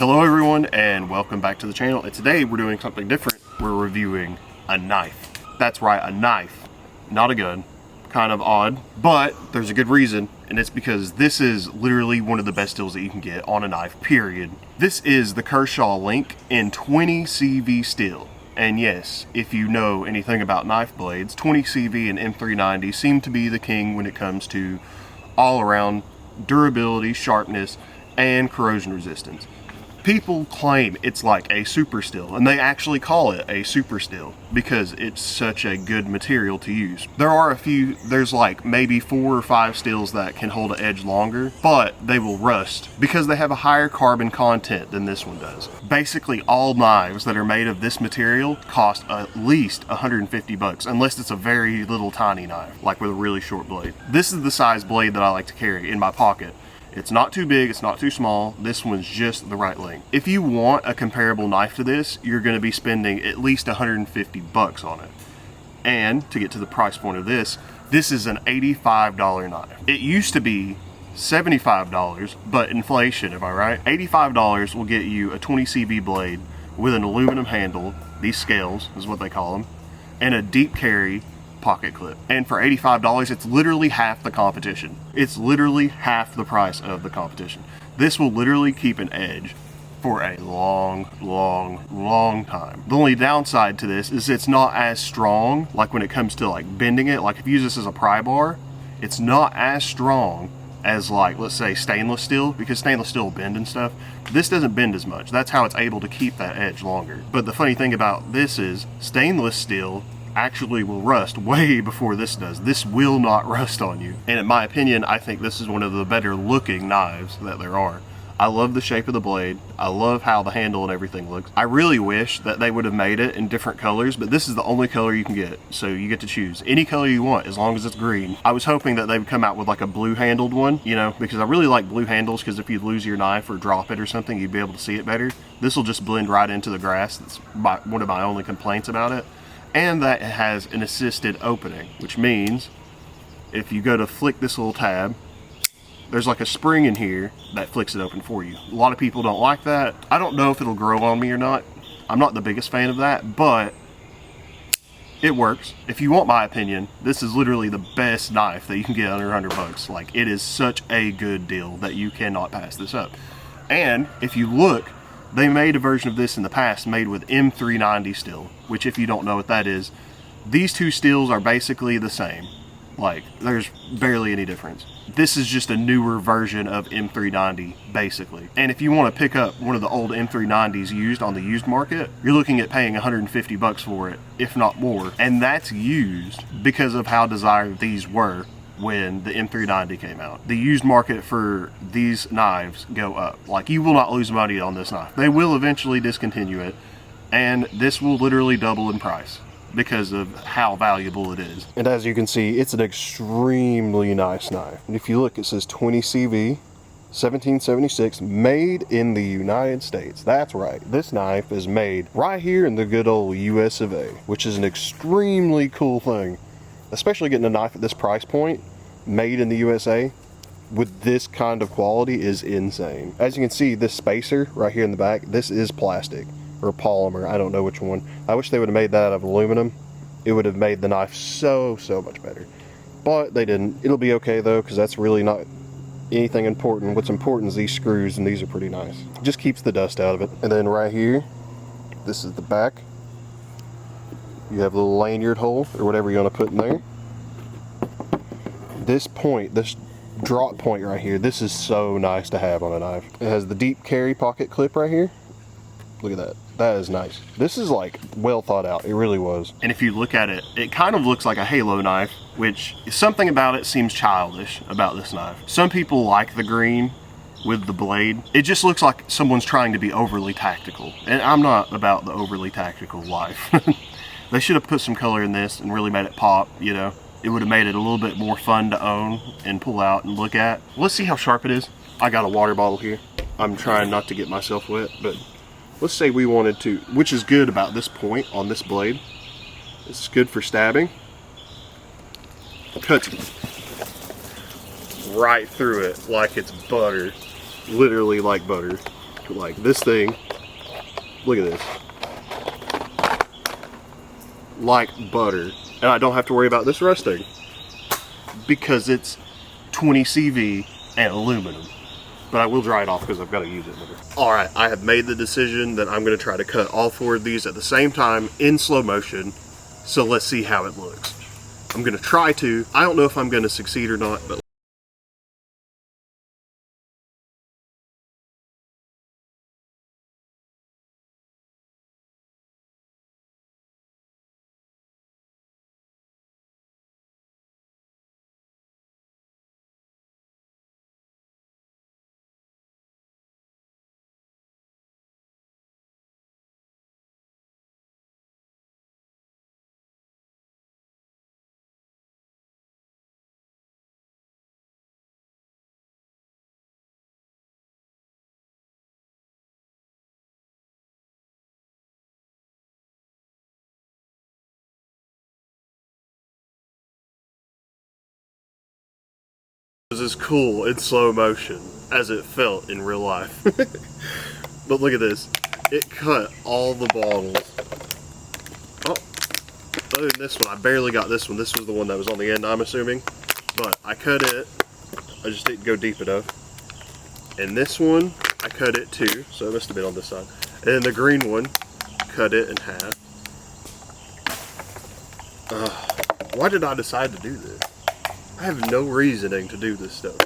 Hello everyone and welcome back to the channel, and today we're doing something different. We're reviewing a knife. That's right, a knife, not a gun. Kind of odd, but there's a good reason, and it's because this is literally one of the best deals that you can get on a knife, period. This is the Kershaw Link in 20 CV steel. And yes, if you know anything about knife blades, 20 CV and M390 seem to be the king when it comes to all around durability, sharpness, and corrosion resistance. People claim it's like a super steel, and they actually call it a super steel because it's such a good material to use. There are a few, there's like maybe 4 or 5 steels that can hold an edge longer, but they will rust because they have a higher carbon content than this one does. Basically all knives that are made of this material cost at least 150 bucks, unless it's a very little tiny knife, like with a really short blade. This is the size blade that I like to carry in my pocket. It's not too big, it's not too small. This one's just the right length. If you want a comparable knife to this, you're gonna be spending at least 150 bucks on it. And to get to the price point of this is an $85 knife. It used to be $75, but inflation, am I right? $85 will get you a 20 CV blade with an aluminum handle, these scales is what they call them, and a deep carry pocket clip. And for $85, it's literally half the competition. It's literally half the price of the competition. This will literally keep an edge for a long time. The only downside to this is it's not as strong, like when it comes to like bending it. Like if you use this as a pry bar, it's not as strong as like, let's say stainless steel, because stainless steel will bend and stuff. This doesn't bend as much. That's how it's able to keep that edge longer. But the funny thing about this is stainless steel actually will rust way before this does. This will not rust on you. And in my opinion, I think this is one of the better looking knives that there are. I love the shape of the blade. I love how the handle and everything looks. I really wish that they would have made it in different colors, but this is the only color you can get. So you get to choose any color you want as long as it's green. I was hoping that they would come out with like a blue handled one, you know, because I really like blue handles, because if you lose your knife or drop it or something, you'd be able to see it better. This will just blend right into the grass. That's one of my only complaints about it. And that it has an assisted opening, which means if you go to flick this little tab, there's like a spring in here that flicks it open for you. A lot of people don't like that. I don't know if it'll grow on me or not. I'm not the biggest fan of that, but it works. If you want my opinion, this is literally the best knife that you can get under 100 bucks. Like, it is such a good deal that you cannot pass this up. And if you look, they made a version of this in the past made with M390 steel, which if you don't know what that is, these two steels are basically the same. Like, there's barely any difference. This is just a newer version of M390, basically. And if you want to pick up one of the old M390s used on the used market, you're looking at paying 150 bucks for it, if not more. And that's used because of how desired these were when the M390 came out. The used market for these knives go up. Like, you will not lose money on this knife. They will eventually discontinue it, and this will literally double in price because of how valuable it is. And as you can see, it's an extremely nice knife. And if you look, it says 20 CV, 1776, made in the United States. That's right, this knife is made right here in the good old US of A, which is an extremely cool thing. Especially getting a knife at this price point, made in the USA, with this kind of quality is insane. As you can see, this spacer right here in the back, this is plastic or polymer, I don't know which one. I wish they would have made that out of aluminum. It would have made the knife so much better. But they didn't. It'll be okay though, because that's really not anything important. What's important is these screws, and these are pretty nice. It just keeps the dust out of it. And then right here, this is the back. You have a little lanyard hole or whatever you want to put in there. This point, this drop point right here, this is so nice to have on a knife. It has the deep carry pocket clip right here. Look at that. That is nice. This is like well thought out. It really was. And if you look at it, it kind of looks like a halo knife, which something about it seems childish about this knife. Some people like the green with the blade. It just looks like someone's trying to be overly tactical. And I'm not about the overly tactical life. They should have put some color in this and really made it pop, you know. It would have made it a little bit more fun to own and pull out and look at. Let's see how sharp it is. I got a water bottle here. I'm trying not to get myself wet, but let's say we wanted to, which is good about this point on this blade. It's good for stabbing. Cuts right through it like it's butter. Literally like butter. like this thing, look at this, like butter, and I don't have to worry about this rusting because it's 20 CV and aluminum. But I will dry it off because I've got to use it later. All right, I have made the decision that I'm going to try to cut all 4 of these at the same time in slow motion. So let's see how it looks. I'm going to try to. I don't know if I'm going to succeed or not, but this is cool in slow motion as it felt in real life. But look at this. It cut all the bottles. Oh, other than this one, I barely got this one. This was the one that was on the end, I'm assuming. But I cut it. I just didn't go deep enough. And this one, I cut it too. So it must have been on this side. And then the green one, cut it in half. Why did I decide to do this? I have no reasoning to do this stuff.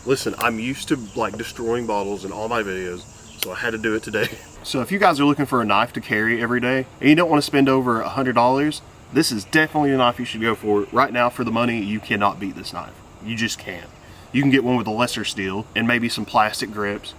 Listen, I'm used to like destroying bottles in all my videos, so I had to do it today. So if you guys are looking for a knife to carry every day, and you don't want to spend over $100, this is definitely a knife you should go for. Right now, for the money, you cannot beat this knife. You just can't. You can get one with a lesser steel and maybe some plastic grips,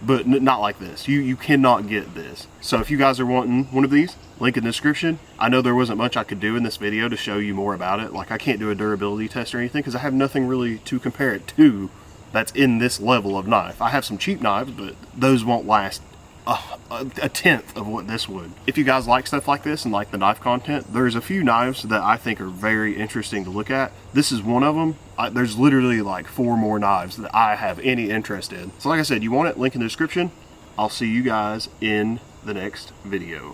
but not like this. You cannot get this. So if you guys are wanting one of these, link in the description. I know there wasn't much I could do in this video to show you more about it. Like I can't do a durability test or anything because I have nothing really to compare it to that's in this level of knife. I have some cheap knives, but those won't last a tenth of what this would. If you guys like stuff like this and like the knife content, there's a few knives that I think are very interesting to look at. This is one of them. There's literally like 4 more knives that I have any interest in. So like I said, you want it, link in the description. I'll see you guys in the next video.